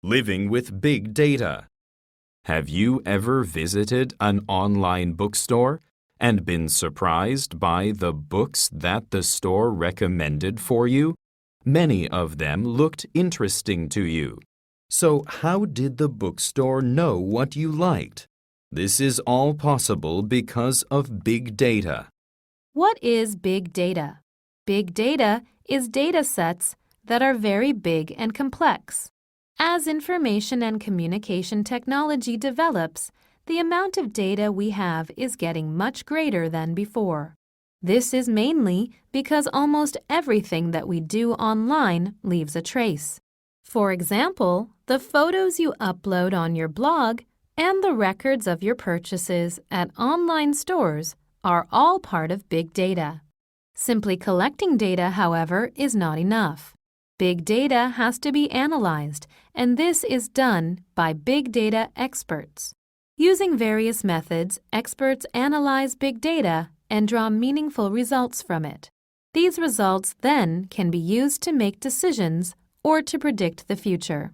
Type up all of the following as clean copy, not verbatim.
Living with big data. Have you ever visited an online bookstore and been surprised by the books that the store recommended for you? Many of them looked interesting to you. So how did the bookstore know what you liked? This is all possible because of big data. What is big data? Big data is data sets that are very big and complex. As information and communication technology develops, the amount of data we have is getting much greater than before. This is mainly because almost everything that we do online leaves a trace. For example, the photos you upload on your blog and the records of your purchases at online stores are all part of big data. Simply collecting data, however, is not enough. Big data has to be analyzed, and this is done by big data experts. Using various methods, experts analyze big data and draw meaningful results from it. These results then can be used to make decisions or to predict the future.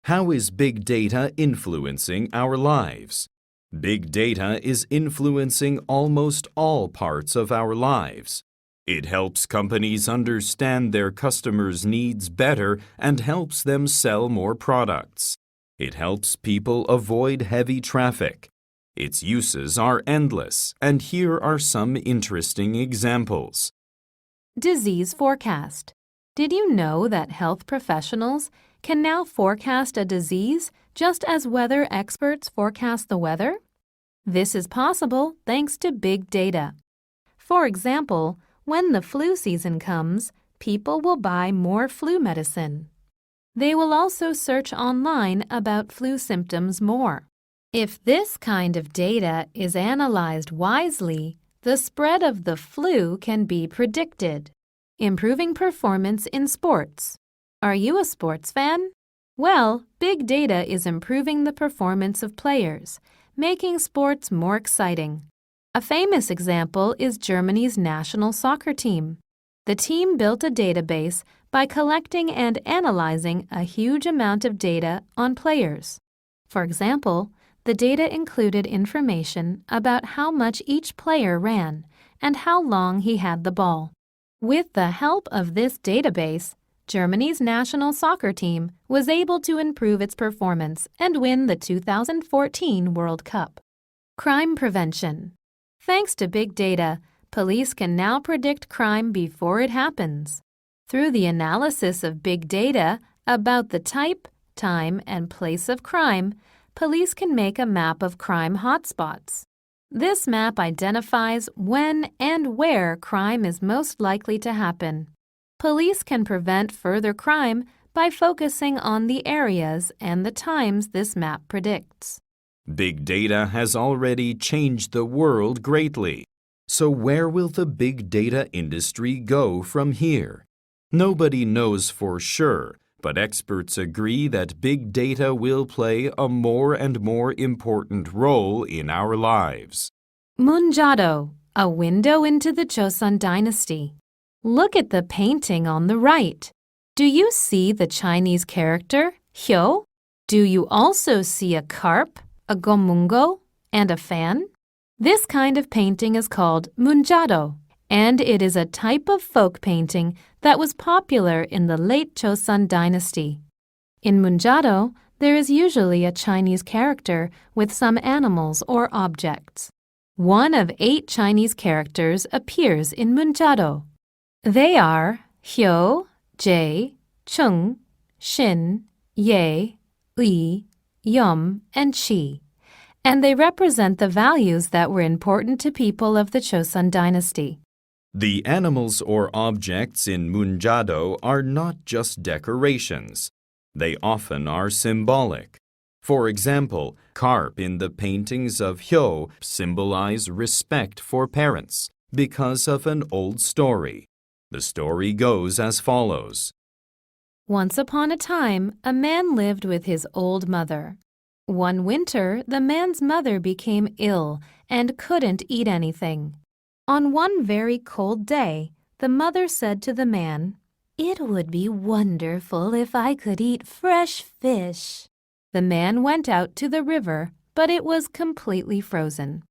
How is big data influencing our lives? Big data is influencing almost all parts of our lives. It helps companies understand their customers' needs better and helps them sell more products. It helps people avoid heavy traffic. Its uses are endless, and here are some interesting examples. Disease forecast. Did you know that health professionals can now forecast a disease just as weather experts forecast the weather? This is possible thanks to big data. For example, when the flu season comes, people will buy more flu medicine. They will also search online about flu symptoms more. If this kind of data is analyzed wisely, the spread of the flu can be predicted. Improving performance in sports. Are you a sports fan? Well, big data is improving the performance of players, making sports more exciting. A famous example is Germany's national soccer team. The team built a database by collecting and analyzing a huge amount of data on players. For example, the data included information about how much each player ran and how long he had the ball. With the help of this database, Germany's national soccer team was able to improve its performance and win the 2014 World Cup. Crime prevention. Thanks to big data, police can now predict crime before it happens. Through the analysis of big data about the type, time, and place of crime, police can make a map of crime hotspots. This map identifies when and where crime is most likely to happen. Police can prevent further crime by focusing on the areas and the times this map predicts. Big data has already changed the world greatly. So where will the big data industry go from here? Nobody knows for sure, but experts agree that big data will play a more and more important role in our lives. 문자도, a window into the Joseon dynasty. Look at the painting on the right. Do you see the Chinese character, hyo? Do you also see a carp, a gomungo, and a fan? This kind of painting is called 문자도, and it is a type of folk painting that was popular in the late Joseon dynasty. In 문자도, there is usually a Chinese character with some animals or objects. One of 8 Chinese characters appears in 문자도. They are hyo, jae, chung, shin, ye, ui, yum, and chi, and they represent the values that were important to people of the Joseon dynasty. The animals or objects in 문자도 are not just decorations. They often are symbolic. For example, carp in the paintings of hyo symbolize respect for parents because of an old story. The story goes as follows. Once upon a time, a man lived with his old mother. One winter, the man's mother became ill and couldn't eat anything. On one very cold day, the mother said to the man, "It would be wonderful if I could eat fresh fish." The man went out to the river, but it was completely frozen.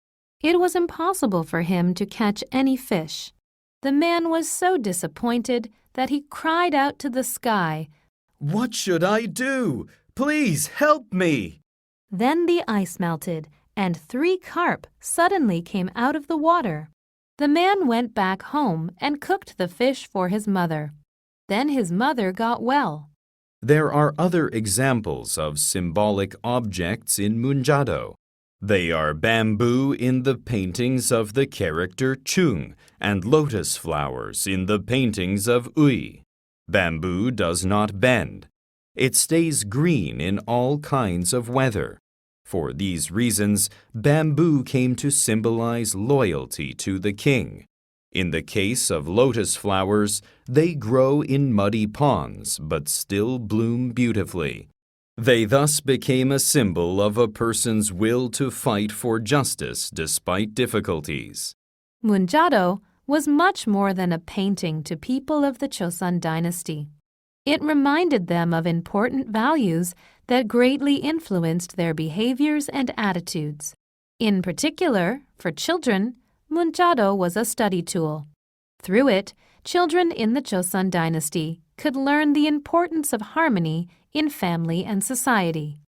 It was impossible for him to catch any fish. The man was so disappointed that he cried out to the sky, "What should I do? Please help me!" Then the ice melted, and 3 carp suddenly came out of the water. The man went back home and cooked the fish for his mother. Then his mother got well. There are other examples of symbolic objects in 문자도. They are bamboo in the paintings of the character Chung and lotus flowers in the paintings of Ui. Bamboo does not bend. It stays green in all kinds of weather. For these reasons, bamboo came to symbolize loyalty to the king. In the case of lotus flowers, they grow in muddy ponds but still bloom beautifully. They thus became a symbol of a person's will to fight for justice despite difficulties. 문자도 was much more than a painting to people of the Chosun dynasty. It reminded them of important values that greatly influenced their behaviors and attitudes. In particular, for children, 문자도 was a study tool. Through it, children in the Chosun dynasty could learn the importance of harmony in family and society.